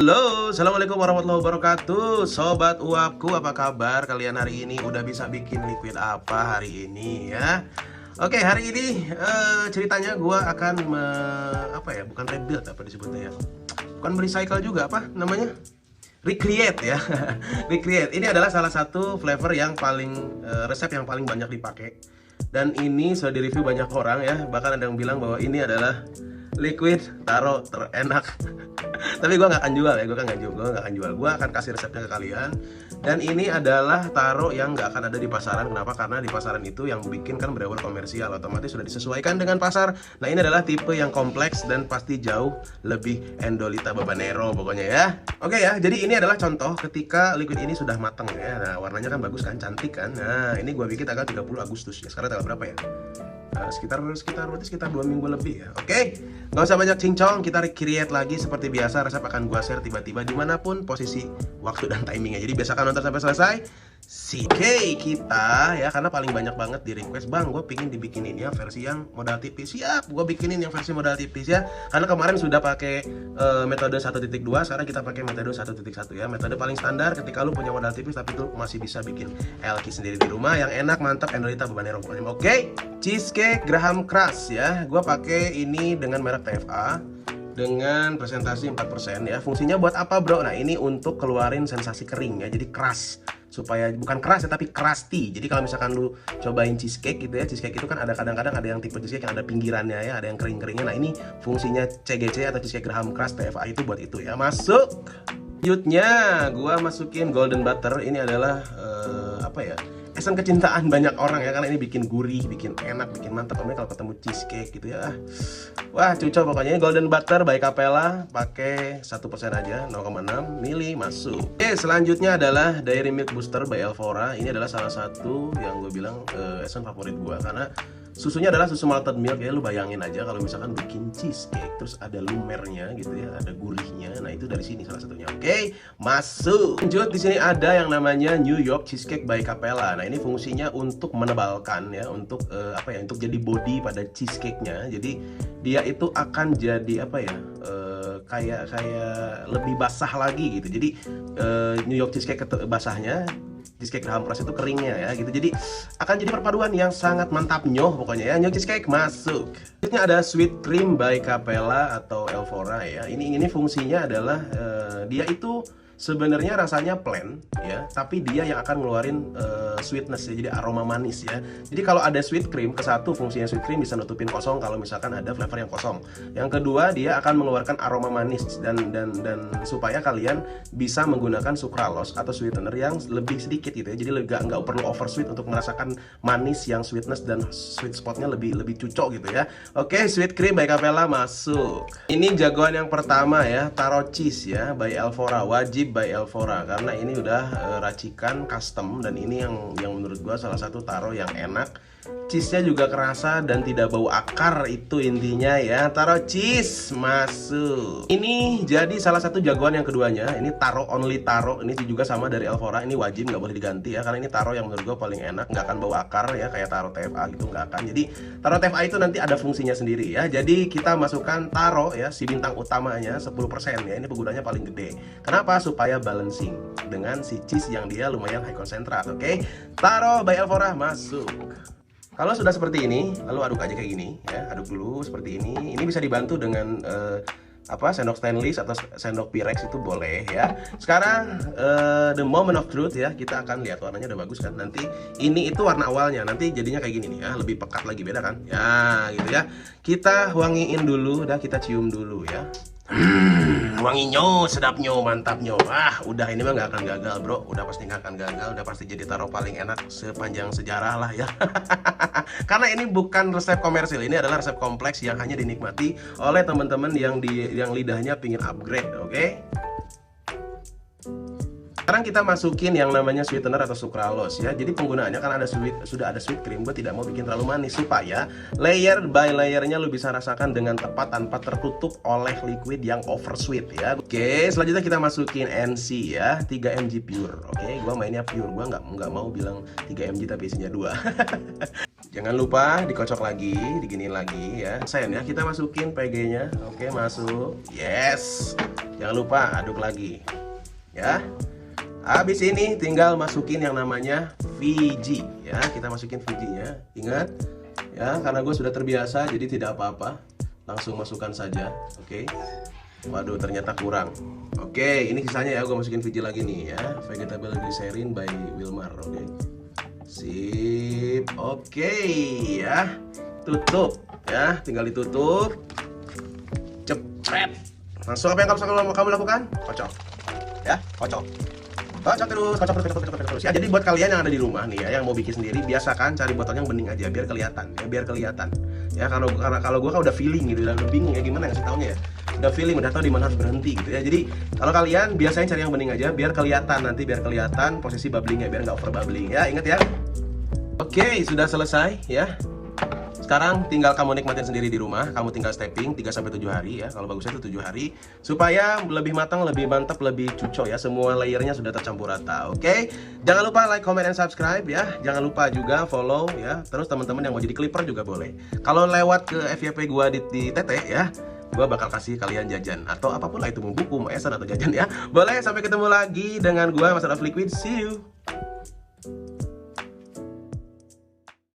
Halo, assalamualaikum warahmatullahi wabarakatuh. Sobat uapku, apa kabar kalian hari ini? Udah bisa bikin liquid apa hari ini ya? Oke, hari ini ceritanya gue akan bukan rebuild apa disebutnya ya? Bukan merecycle juga, apa namanya? Recreate ya. Recreate. Ini adalah salah satu flavor yang paling resep yang paling banyak dipakai. Dan ini sudah direview banyak orang ya. Bahkan ada yang bilang bahwa ini adalah liquid taro terenak. Tapi gue nggak akan jual ya, gue nggak akan jual. Gue akan kasih resepnya ke kalian. Dan ini adalah taro yang nggak akan ada di pasaran. Kenapa? Karena di pasaran itu yang bikin kan berawal komersial, otomatis sudah disesuaikan dengan pasar. Nah, ini adalah tipe yang kompleks dan pasti jauh lebih endolita babanero pokoknya ya. Oke ya, jadi ini adalah contoh ketika liquid ini sudah matang ya. Nah, warnanya kan bagus kan, cantik kan. Nah, ini gue bikin tanggal 30 Agustus ya. Sekarang tanggal berapa ya? Nah, sekitar 2 minggu lebih ya. Oke, nggak usah banyak cincong, kita recreate lagi seperti biasa. Resep akan gua share tiba-tiba dimanapun posisi waktu dan timingnya. Jadi biasakan nonton sampai selesai. Oke, kita ya, karena paling banyak banget di request, bang, gue pingin dibikinin ya versi yang modal tipis. Siap, gue bikinin yang versi modal tipis ya. Karena kemarin sudah pakai metode 1.2, sekarang kita pakai metode 1.1 ya. Metode paling standar ketika lu punya modal tipis tapi tuh masih bisa bikin LQ sendiri di rumah yang enak, mantap, endolita babanero. Oke, cheesecake Graham Crush ya. Gue pakai ini dengan merek TFA dengan presentasi 4% ya. Fungsinya buat apa, bro? Nah, ini untuk keluarin sensasi kering ya. Jadi keras, supaya bukan keras ya, tapi crusty. Jadi kalau misalkan lu cobain cheesecake gitu ya, cheesecake itu kan ada kadang-kadang ada yang tipe cheesecake yang ada pinggirannya ya, ada yang kering-keringnya. Nah, ini fungsinya CGC atau cheesecake Graham Crush TFA itu buat itu ya. Masuk. Selanjutnya gua masukin golden butter. Ini adalah esen kecintaan banyak orang ya, karena ini bikin gurih, bikin enak, bikin mantap. Apalagi kalau ketemu cheesecake gitu ya. Wah, cucok pokoknya. Ini golden butter by Capella, pakai 1% aja, 0,6 mili masuk. Oke, selanjutnya adalah Dairy Milk Booster by Elvora. Ini adalah salah satu yang gue bilang esen favorit gue, karena susunya adalah susu malted milk ya. Lu bayangin aja kalau misalkan bikin cheesecake terus ada lumernya gitu ya, ada gurihnya. Nah, itu dari sini salah satunya. Oke, masuk. Lanjut, di sini ada yang namanya New York Cheesecake by Capella. Nah, ini fungsinya untuk menebalkan ya, untuk untuk jadi body pada cheesecake-nya. Jadi dia itu akan jadi kayak lebih basah lagi gitu. Jadi New York Cheesecake basahnya, cheesecake Graham Crush itu keringnya ya gitu. Jadi akan jadi perpaduan yang sangat mantap nyoh pokoknya ya. New York Cheesecake masuk. Selanjutnya ada Sweet Cream by Capella atau Elvora ya. Ini fungsinya adalah dia itu sebenarnya rasanya plain ya, tapi dia yang akan ngeluarin sweetness ya, jadi aroma manis ya. Jadi kalau ada sweet cream, kesatu fungsinya sweet cream bisa nutupin kosong kalau misalkan ada flavor yang kosong. Yang kedua, dia akan mengeluarkan aroma manis dan supaya kalian bisa menggunakan sucralose atau sweetener yang lebih sedikit gitu ya. Jadi nggak perlu over sweet untuk merasakan manis yang sweetness dan sweet spotnya lebih cucok gitu ya. Oke, Sweet Cream by Capella masuk. Ini jagoan yang pertama ya, taro cheese ya by Elvora, wajib by Elvora karena ini udah racikan custom, dan ini yang menurut gua salah satu taro yang enak. Cheese-nya juga kerasa dan tidak bau akar, itu intinya ya. Taro cheese masuk. Ini jadi salah satu jagoan yang keduanya. Ini taro only taro. Ini juga sama dari Elvora. Ini wajib, nggak boleh diganti ya, karena ini taro yang menurut gue paling enak. Nggak akan bau akar ya, kayak taro TFA gitu, nggak akan. Jadi taro TFA itu nanti ada fungsinya sendiri ya. Jadi kita masukkan taro ya, si bintang utamanya 10% ya. Ini penggunanya paling gede. Kenapa? Supaya balancing dengan si cheese yang dia lumayan high konsentrat. Oke, taro by Elvora masuk. Kalau sudah seperti ini, lalu aduk aja kayak gini ya, aduk dulu seperti ini. Ini bisa dibantu dengan sendok stainless atau sendok Pyrex itu boleh ya. Sekarang the moment of truth ya, kita akan lihat warnanya udah bagus kan. Nanti ini itu warna awalnya, nanti jadinya kayak gini nih ya, lebih pekat lagi, beda kan? Ya gitu ya. Kita wangiin dulu, dah kita cium dulu ya. Wangi nyo, sedap nyo, mantap nyo. Udah, ini mah nggak akan gagal bro. Udah pasti nggak akan gagal. Udah pasti jadi taro paling enak sepanjang sejarah lah ya. Karena ini bukan resep komersil. Ini adalah resep kompleks yang hanya dinikmati oleh teman-teman yang lidahnya pingin upgrade. Oke? Sekarang kita masukin yang namanya sweetener atau sucralose ya. Jadi penggunaannya kan sudah ada sweet cream. Gue tidak mau bikin terlalu manis supaya layer by layernya lu bisa rasakan dengan tepat tanpa tertutup oleh liquid yang over sweet ya. Oke, selanjutnya kita masukin NC ya, 3 mg pure. Oke, gue mainnya pure. Gue nggak mau bilang 3 mg tapi isinya 2. Jangan lupa dikocok lagi, diginiin lagi ya. Sen ya, kita masukin PG-nya. Oke, masuk. Yes. Jangan lupa aduk lagi. Ya. Habis ini tinggal masukin yang namanya Fiji ya. Kita masukin Fiji-nya. Ingat ya, karena gue sudah terbiasa jadi tidak apa-apa. Langsung masukkan saja. Oke. Waduh, ternyata kurang. Oke, ini sisanya ya, gue masukin Fiji lagi nih ya. Vegetable Glycerin by Wilmar. Oke. Sip. Oke ya. Tutup ya, tinggal ditutup. Cepet. Langsung apa yang kamu lakukan? Kocok. Ya, kocok. Kocok terus, kocok terus. Ya, jadi buat kalian yang ada di rumah nih ya, yang mau bikin sendiri, biasakan cari botol yang bening aja biar kelihatan ya, biar kelihatan. Ya, kalau gue kan udah feeling gitu, udah bingung ya gimana ngasih taunya ya. Udah feeling, udah tahu di mana harus berhenti gitu ya. Jadi kalau kalian biasanya cari yang bening aja biar kelihatan, nanti biar kelihatan posisi bubblingnya, biar nggak over bubbling ya. Ingat ya. Oke, sudah selesai ya. Sekarang tinggal kamu nikmatin sendiri di rumah. Kamu tinggal stepping 3-7 hari ya. Kalau bagusnya itu 7 hari, supaya lebih matang, lebih mantap, lebih cucok ya. Semua layernya sudah tercampur rata. Oke. Jangan lupa like, comment, dan subscribe ya. Jangan lupa juga follow ya. Terus teman-teman yang mau jadi clipper juga boleh. Kalau lewat ke FYP gua di TT ya, gua bakal kasih kalian jajan atau apapun lah itu, mau buku, mau esan atau jajan ya. Boleh. Sampai ketemu lagi dengan gua Mas Araf Liquid. See you.